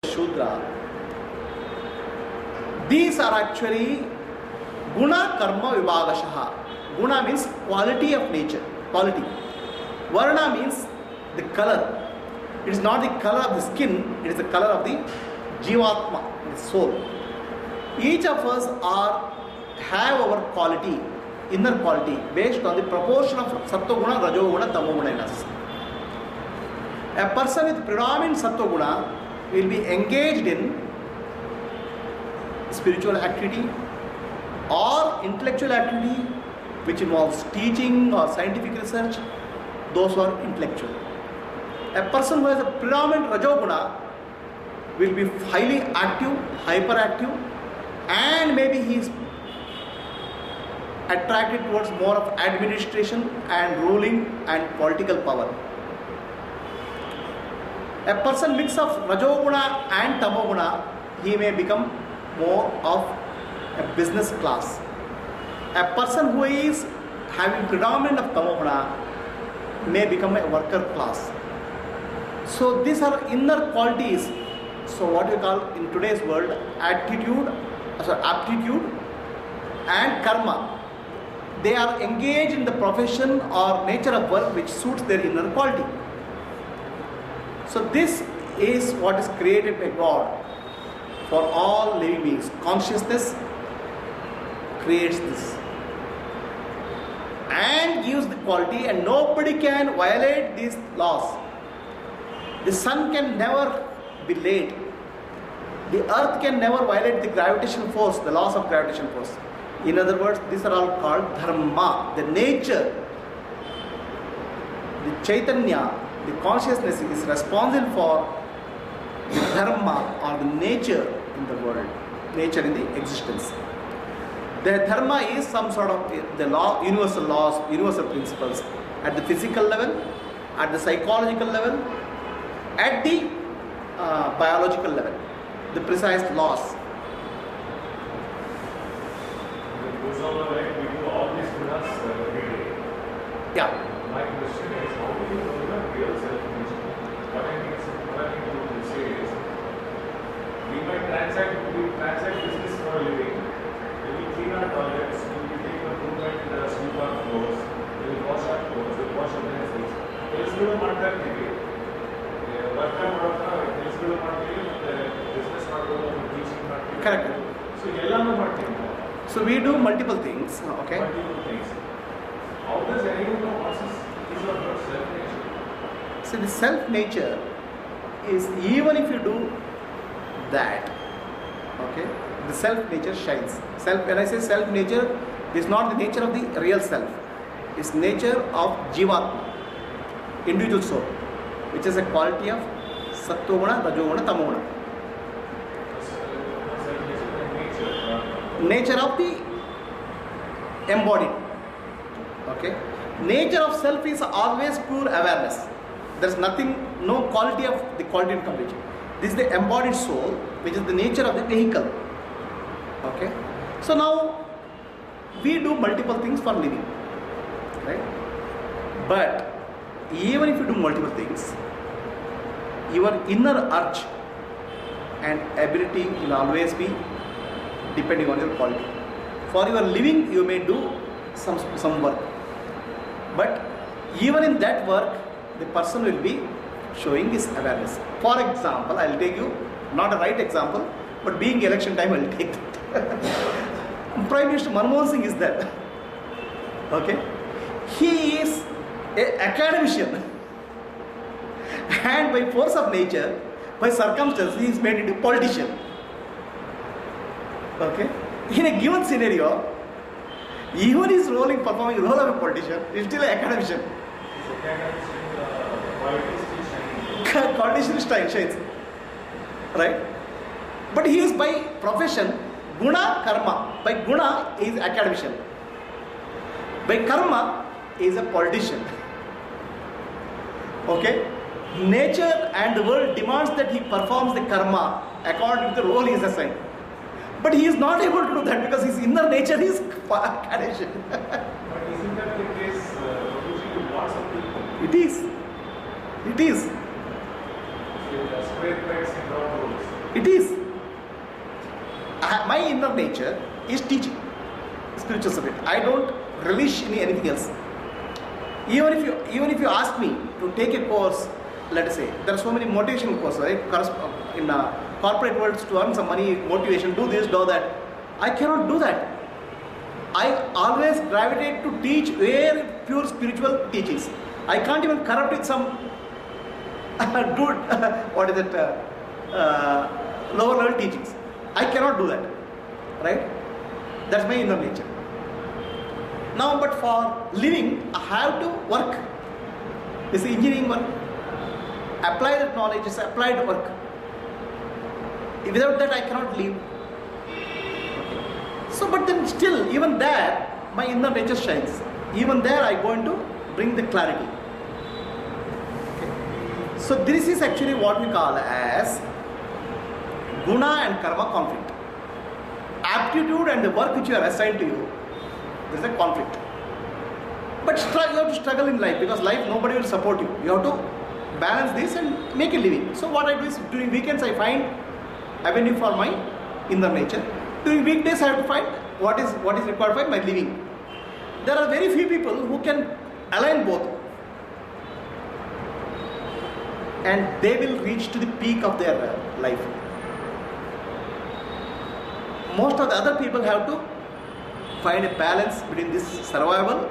Shudra, these are actually Guna Karma Vibhagashaha. Guna means quality of nature, quality. Varna means the color. It is not the color of the skin, it is the color of the Jivatma, the soul. Each of us have our quality, inner quality, based on the proportion of Sattva Guna, Rajo Guna, Tamo Guna in us. A person with predominant Sattva Guna will be engaged in spiritual activity or intellectual activity which involves teaching or scientific research. Those who are intellectual. A person who has a predominant Rajoguna will be highly active, hyperactive, and maybe he is attracted towards more of administration and ruling and political power. A person mix of Rajoguna and Tamoguna, he may become more of a business class. A person who is having predominant of Tamoguna may become a worker class. So these are inner qualities. So what we call in today's world aptitude and karma. They are engaged in the profession or nature of work which suits their inner quality. So this is what is created by God for all living beings. Consciousness creates this and gives the quality, and nobody can violate these laws. The sun can never be late. The earth can never violate the gravitational force, the laws of gravitational force. In other words, these are all called dharma, the nature. The Chaitanya, the consciousness is responsible for the dharma or the nature in the world, nature in the existence. The dharma is some sort of the law, universal laws, universal principles at the physical level, at the psychological level, at the biological level, the precise laws. We do all these gunas every day. Yeah. My question is, how do you know the real self-nature? What I mean to say is, we might transact business for a living. We will clean our toilets, we will take a room and sweep our floors, we will wash our clothes, we will wash our things. Telesgulu ಮಾಡ್ತೀವಿ. Work ಮಾಡೋಕೆ telesgulu ಮಾಡ್ತೀವಿ, ಮತ್ತೆ business ಮಾಡೋದು, teaching ಮಾಡ್ತೀವಿ. Correct. So ಎಲ್ಲಾನು ಮಾಡ್ತೀವಿ. So we do multiple things. Okay. Multiple things. How does anyone know what is your self-nature? So the self-nature is, even if you do that, okay, the self-nature shines. When I say self-nature, it is not the nature of the real self. It's nature of Jivatma, individual soul, which is a quality of Sattva-guna, Rajoguna, Tamoguna. Nature of the embodied. Okay. Nature of self is always pure awareness. There is nothing, no quality of the quality in completion. This is the embodied soul, which is the nature of the vehicle. Okay. So now we do multiple things for living, right? But even if you do multiple things, your inner urge and ability will always be depending on your quality. For your living, you may do some work, but even in that work, the person will be showing this awareness. For example, I will take you, not a right example, but being election time, I will take that. Prime Minister Manmohan Singh is there. Okay, he is an academician, and by force of nature, by circumstance, he is made into politician. Okay, in a given scenario, even his role in performing role of a politician is still an academician. Quality still shines, right? But he is by profession guna karma. By guna he is academician. By karma he is a politician. Okay, nature and the world demands that he performs the karma according to the role he is assigned. But he is not able to do that because his inner nature is academician. But isn't that the case usually with lots of people? It is. So, square pegs in round holes. It is. My inner nature is teaching spiritual subject. I don't relish in anything else. Even if you ask me to take a course, let us say there are so many motivational courses, right? In corporate worlds, to earn some money, motivation, do this, do that. I cannot do that. I always gravitate to teach very pure spiritual teachings. I can't even corrupt with some good lower level teachings. I cannot do that, right? That's my inner nature. Now, but for living, I have to work. It's engineering work. Apply that knowledge, it's applied work. Without that, I cannot live. So, but then still, even there, my inner nature shines. Even there, I go into bring the clarity. Okay. So, this is actually what we call as guna and karma conflict. Aptitude and the work which you are assigned to you, there is a conflict. But you have to struggle in life, because life, nobody will support you. You have to balance this and make a living. So what I do is, during weekends I find avenue for my inner nature. During weekdays I have to find what is required for my living. There are very few people who can align both, and they will reach to the peak of their life. Most of the other people have to find a balance between this survival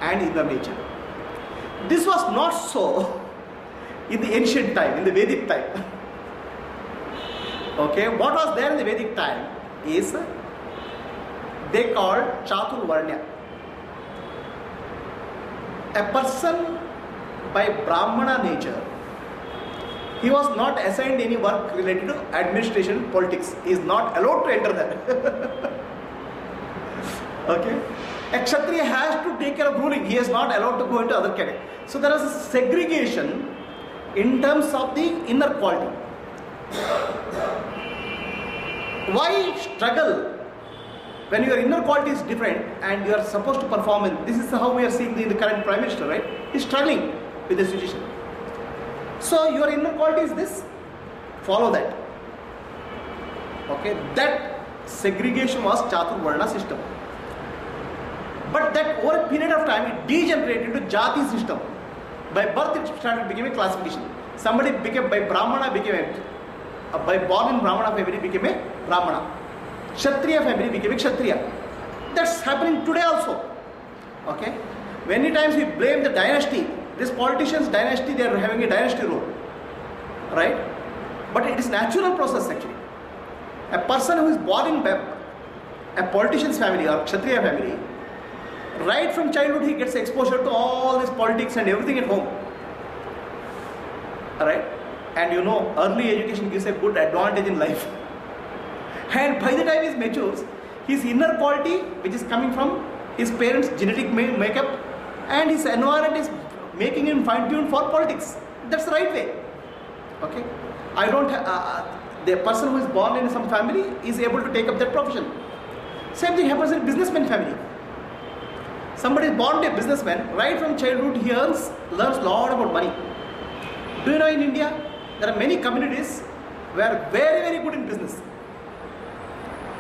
and inner nature. This was not so in the ancient time, in the Vedic time. Okay, what was there in the Vedic time is they called Chaturvarnya. A person by Brahmana nature, he was not assigned any work related to administration, politics. He is not allowed to enter that. Okay. A Kshatriya has to take care of ruling. He is not allowed to go into other category. So there is a segregation in terms of the inner quality. Why struggle when your inner quality is different and you are supposed to perform in? This is how we are seeing the current Prime Minister, right? He is struggling with the situation. So your inner quality is this. Follow that. Okay. That segregation was Chaturvarna system. But that over a period of time, it degenerated into Jati system. By birth, it started becoming a classification. Somebody became, by Brahmana became a, by born in Brahmana family became a Brahmana. Kshatriya family became a Kshatriya. That's happening today also. Okay. Many times we blame the dynasty. This politicians' dynasty, they are having a dynasty role. Right? But it is natural process actually. A person who is born in a politician's family or Kshatriya family, right from childhood he gets exposure to all this politics and everything at home. Alright? And you know, early education gives a good advantage in life. And by the time he matures, his inner quality, which is coming from his parents' genetic makeup, and his environment is making him fine-tuned for politics. That's the right way. Okay? The person who is born in some family is able to take up that profession. Same thing happens in businessman family. Somebody is born to a businessman, right from childhood he learns a lot about money. Do you know, in India, there are many communities who are very, very good in business.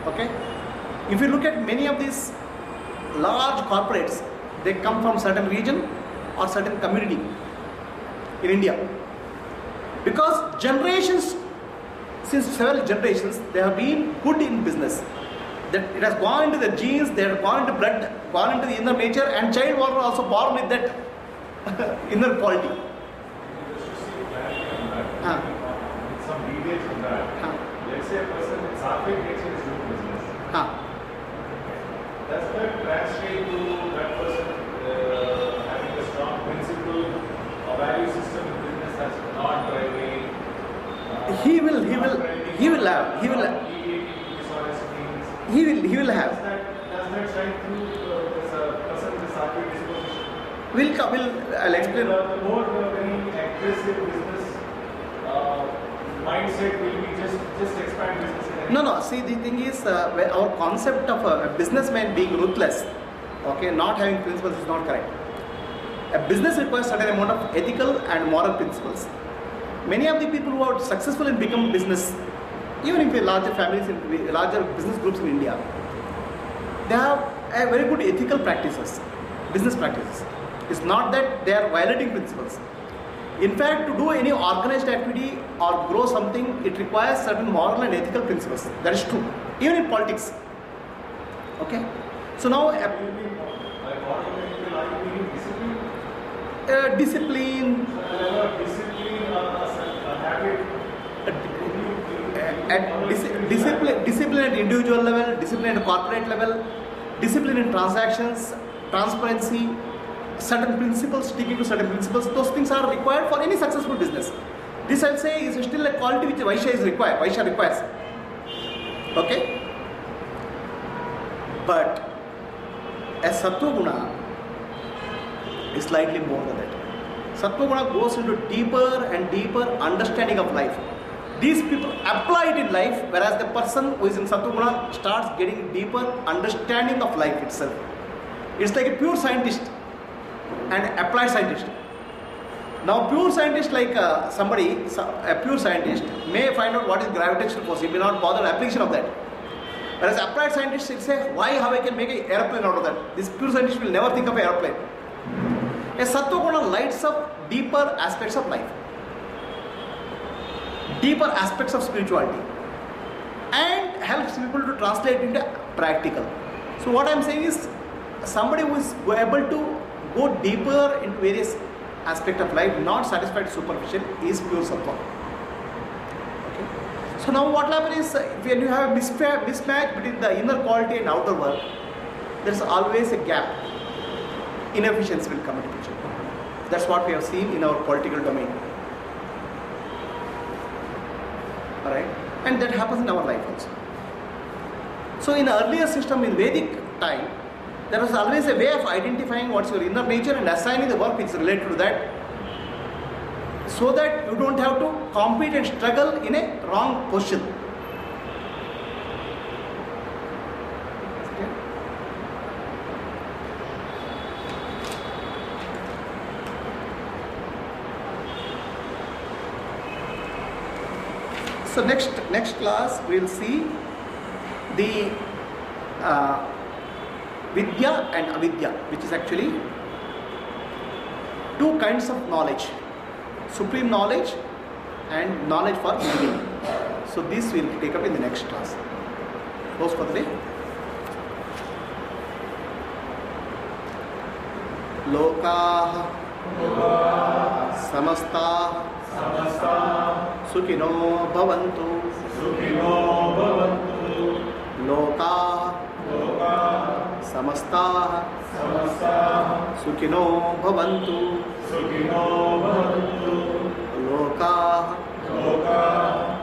Okay? If you look at many of these large corporates, they come from certain region or certain community in India. Because generations, since several generations, they have been good in business. That it has gone into the genes, they have gone into blood, gone into the inner nature, and child was also born with that inner quality. Just to see clarity on that, with some details on that. Let's say a person with sattvic nature is doing business. Does that translate to that person having a strong principle or value system in business that's not driving? He will have. Does that shine through as a person with a sattvic disposition? I'll explain. The more very aggressive business mindset will be just expand business. No. See, the thing is, our concept of a businessman being ruthless, okay, not having principles is not correct. A business requires certain amount of ethical and moral principles. Many of the people who are successful in becoming business, even if the larger families, in larger business groups in India, they have a very good ethical practices, business practices. It's not that they are violating principles. In fact, to do any organized activity or grow something, it requires certain moral and ethical principles. That is true, even in politics. Okay. So now, discipline. Discipline at individual level, discipline at corporate level, discipline in transactions, transparency, certain principles, sticking to certain principles, those things are required for any successful business. This I'll say is still a quality which Vaishya is required, Vaishya requires. Okay? But a Sattva Guna is slightly more than that. Sattva Guna goes into deeper and deeper understanding of life. These people apply it in life, whereas the person who is in Sattva Guna starts getting deeper understanding of life itself. It's like a pure scientist and applied scientist. Now, pure scientist like a pure scientist may find out what is gravitational force. He may not bother application of that. Whereas applied scientists will say, why, how I can make an airplane out of that? This pure scientist will never think of an airplane. A Sattva Guna lights up deeper aspects of life, deeper aspects of spirituality, and helps people to translate into practical. So what I am saying is, somebody who is able to go deeper into various aspects of life, not satisfied superficial, is pure Sattva. Okay. So now what will happen is, when you have a mismatch between the inner quality and outer world, there is always a gap. Inefficiency will come into picture. That's what we have seen in our political domain. Alright? And that happens in our life also. So in earlier system, in Vedic time, there was always a way of identifying what's your inner nature and assigning the work which is related to that, so that you don't have to compete and struggle in a wrong position. Okay. So next class we will see the Vidya and Avidya, which is actually two kinds of knowledge, supreme knowledge and knowledge for living. So this we will take up in the next class. Close for the day. Lokaah samastah sukino bhavantu. Lokaah samastah sukino bhavantu. Lokaah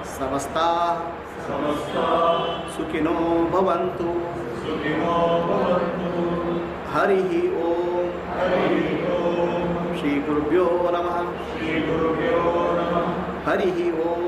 samastah sukino bhavantu. Harihi Om. Shri Gurubhyo Namah. Harihi Om.